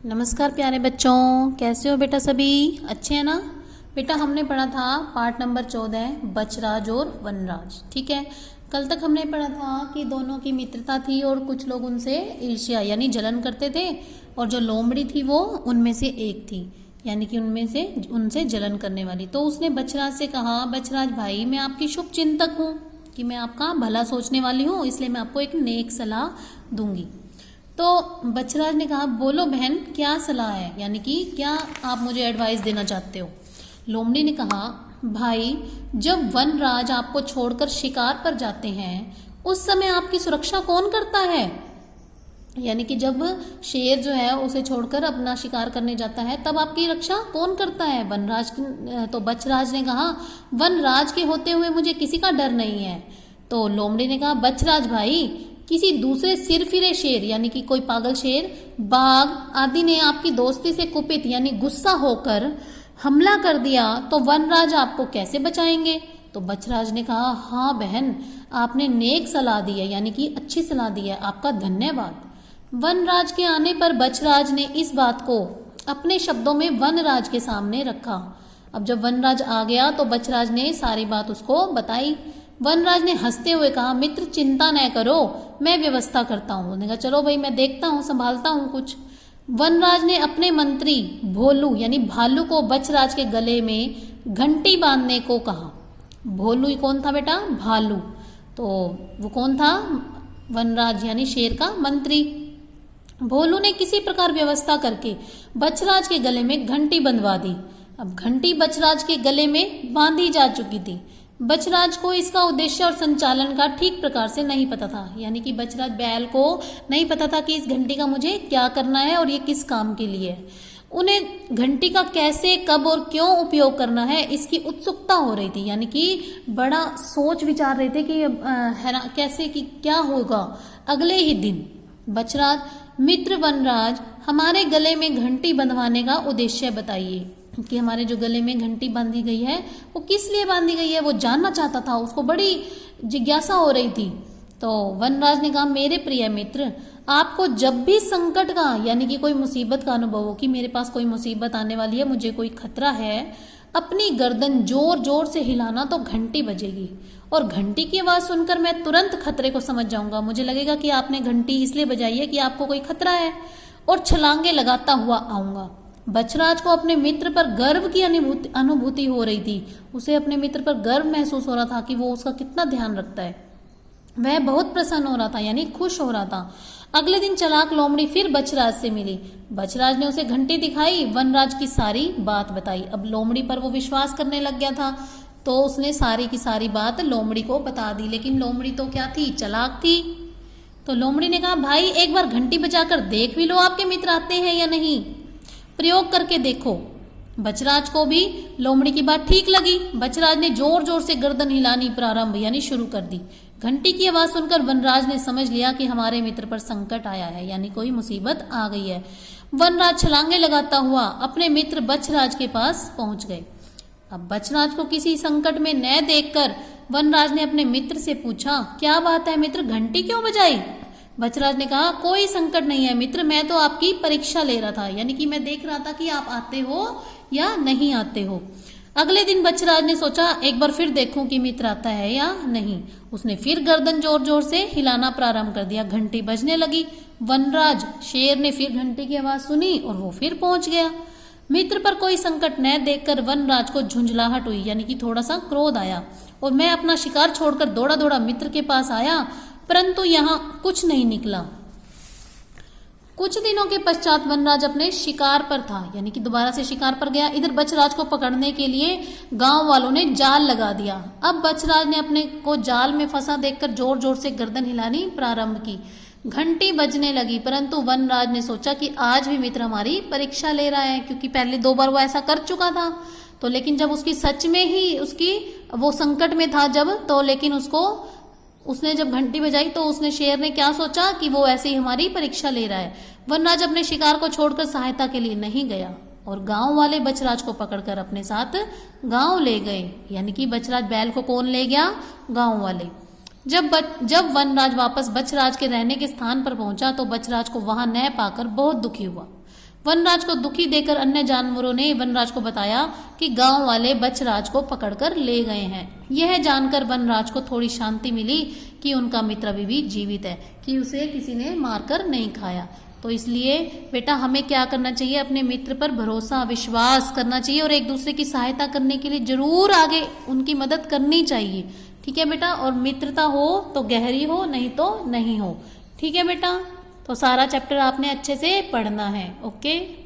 नमस्कार प्यारे बच्चों, कैसे हो बेटा? सभी अच्छे हैं ना? बेटा हमने पढ़ा था पार्ट नंबर 14 बचराज और वनराज। ठीक है, कल तक हमने पढ़ा था कि दोनों की मित्रता थी और कुछ लोग उनसे ईर्ष्या यानी जलन करते थे, और जो लोमड़ी थी वो उनमें से एक थी, यानी कि उनसे जलन करने वाली। तो उसने बचराज से कहा, बचराज भाई मैं आपकी शुभ चिंतक हूँ, कि मैं आपका भला सोचने वाली हूँ, इसलिए मैं आपको एक नेक सलाह दूंगी। तो बचराज ने कहा, बोलो बहन क्या सलाह है, यानी कि क्या आप मुझे एडवाइस देना चाहते हो? लोमड़ी ने कहा, भाई जब वनराज आपको छोड़कर शिकार पर जाते हैं उस समय आपकी सुरक्षा कौन करता है? यानी कि जब शेर जो है उसे छोड़कर अपना शिकार करने जाता है तब आपकी रक्षा कौन करता है? वनराज। तो बचराज ने कहा, वनराज के होते हुए मुझे किसी का डर नहीं है। तो लोमड़ी ने कहा, बचराज भाई किसी दूसरे सिरफिरे शेर यानी कि कोई पागल शेर, बाघ आदि ने आपकी दोस्ती से कुपित यानी गुस्सा होकर हमला कर दिया तो वनराज आपको कैसे बचाएंगे? तो बचराज ने कहा, हाँ बहन आपने नेक सलाह दी है, यानी कि अच्छी सलाह दी है, आपका धन्यवाद। वनराज के आने पर बचराज ने इस बात को अपने शब्दों में वनराज के सामने रखा। अब जब वनराज आ गया तो बचराज ने सारी बात उसको बताई। वनराज ने हंसते हुए कहा, मित्र चिंता न करो, मैं व्यवस्था करता हूँ। उसने कहा, चलो भाई मैं देखता हूँ, संभालता हूँ कुछ। वनराज ने अपने मंत्री भोलू यानी भालू को बचराज के गले में घंटी बांधने को कहा। भोलू ही कौन था बेटा? भालू। तो वो कौन था? वनराज यानी शेर का मंत्री। भोलू ने किसी प्रकार व्यवस्था करके बचराज के गले में घंटी बंधवा दी। अब घंटी बचराज के गले में बांधी जा चुकी थी। बचराज को इसका उद्देश्य और संचालन का ठीक प्रकार से नहीं पता था, यानी कि बचराज बैल को नहीं पता था कि इस घंटी का मुझे क्या करना है और ये किस काम के लिए है। उन्हें घंटी का कैसे, कब और क्यों उपयोग करना है इसकी उत्सुकता हो रही थी, यानी कि बड़ा सोच विचार रहे थे कि कैसे कि क्या होगा अगले ही दिन। बचराज, मित्र वनराज हमारे गले में घंटी बंधवाने का उद्देश्य बताइए, कि हमारे जो गले में घंटी बांधी गई है वो किस लिए बांधी गई है, वो जानना चाहता था, उसको बड़ी जिज्ञासा हो रही थी। तो वनराज ने कहा, मेरे प्रिय मित्र आपको जब भी संकट का यानी कि कोई मुसीबत का अनुभव हो, कि मेरे पास कोई मुसीबत आने वाली है, मुझे कोई खतरा है, अपनी गर्दन जोर जोर से हिलाना तो घंटी बजेगी, और घंटी की आवाज सुनकर मैं तुरंत खतरे को समझ जाऊंगा। मुझे लगेगा कि आपने घंटी इसलिए बजाई है कि आपको कोई खतरा है, और छलांगे लगाता हुआ आऊंगा। बचराज को अपने मित्र पर गर्व की अनुभूति हो रही थी। उसे अपने मित्र पर गर्व महसूस हो रहा था कि वो उसका कितना ध्यान रखता है। वह बहुत प्रसन्न हो रहा था, यानी खुश हो रहा था। अगले दिन चलाक लोमड़ी फिर बचराज से मिली। बचराज ने उसे घंटी दिखाई, वनराज की सारी बात बताई। अब लोमड़ी पर वो विश्वास करने लग गया था, तो उसने सारी की सारी बात लोमड़ी को बता दी। लेकिन लोमड़ी तो क्या थी? चालाक थी। तो लोमड़ी ने कहा, भाई एक बार घंटी बजाकर देख भी लो आपके मित्र आते हैं या नहीं, प्रयोग करके देखो। बचराज को भी लोमड़ी की बात ठीक लगी। बचराज ने जोर जोर से गर्दन हिलानी प्रारंभ यानी शुरू कर दी। घंटी की आवाज सुनकर वनराज ने समझ लिया कि हमारे मित्र पर संकट आया है, यानी कोई मुसीबत आ गई है। वनराज छलांगे लगाता हुआ अपने मित्र बचराज के पास पहुंच गए। अब बचराज को किसी संकट में न देखकर वनराज ने अपने मित्र से पूछा, क्या बात है मित्र, घंटी क्यों बजाई? बचराज ने कहा, कोई संकट नहीं है मित्र, मैं तो आपकी परीक्षा ले रहा था, यानी कि मैं देख रहा था कि आप आते हो या नहीं आते हो। अगले दिन बचराज ने सोचा, एक बार फिर देखूं कि मित्र आता है या नहीं। उसने फिर गर्दन जोर जोर से हिलाना प्रारंभ कर दिया। घंटी बजने लगी। वनराज शेर ने फिर घंटी की आवाज सुनी और वो फिर पहुंच गया। मित्र पर कोई संकट न देखकर वनराज को झुंझलाहट हुई, यानी कि थोड़ा सा क्रोध आया, और मैं अपना शिकार छोड़कर दौड़ा दौड़ा मित्र के पास आया, परंतु यहाँ कुछ नहीं निकला। कुछ दिनों के पश्चात वनराज अपने शिकार पर था, यानी कि दोबारा से शिकार पर गया। इधर बचराज को पकड़ने के लिए गांव वालों ने जाल लगा दिया। अब बचराज ने अपने को जाल में फंसा देखकर जोर जोर से गर्दन हिलानी प्रारंभ की। घंटी बजने लगी, परंतु वनराज ने सोचा कि आज भी मित्र हमारी परीक्षा ले रहा है, क्योंकि पहले 2 बार वो ऐसा कर चुका था। तो लेकिन जब उसकी सच में ही उसकी वो संकट में था जब, तो लेकिन उसने जब घंटी बजाई तो उसने शेर ने क्या सोचा कि वो ऐसे ही हमारी परीक्षा ले रहा है। वनराज अपने शिकार को छोड़कर सहायता के लिए नहीं गया, और गांव वाले बचराज को पकड़कर अपने साथ गांव ले गए, यानी कि बचराज बैल को कौन ले गया? गांव वाले। जब वनराज वापस बचराज के रहने के स्थान पर पहुंचा तो बचराज को वहां न पाकर बहुत दुखी हुआ। वनराज को दुखी देखकर अन्य जानवरों ने वनराज को बताया कि गांव वाले बछराज को पकड़कर ले गए हैं। यह जानकर वनराज को थोड़ी शांति मिली कि उनका मित्र अभी भी जीवित है, कि उसे किसी ने मारकर नहीं खाया। तो इसलिए बेटा हमें क्या करना चाहिए, अपने मित्र पर भरोसा विश्वास करना चाहिए और एक दूसरे की सहायता करने के लिए जरूर आगे उनकी मदद करनी चाहिए। ठीक है बेटा, और मित्रता हो तो गहरी हो, नहीं तो नहीं हो। ठीक है बेटा, तो सारा चैप्टर आपने अच्छे से पढ़ना है। ओके।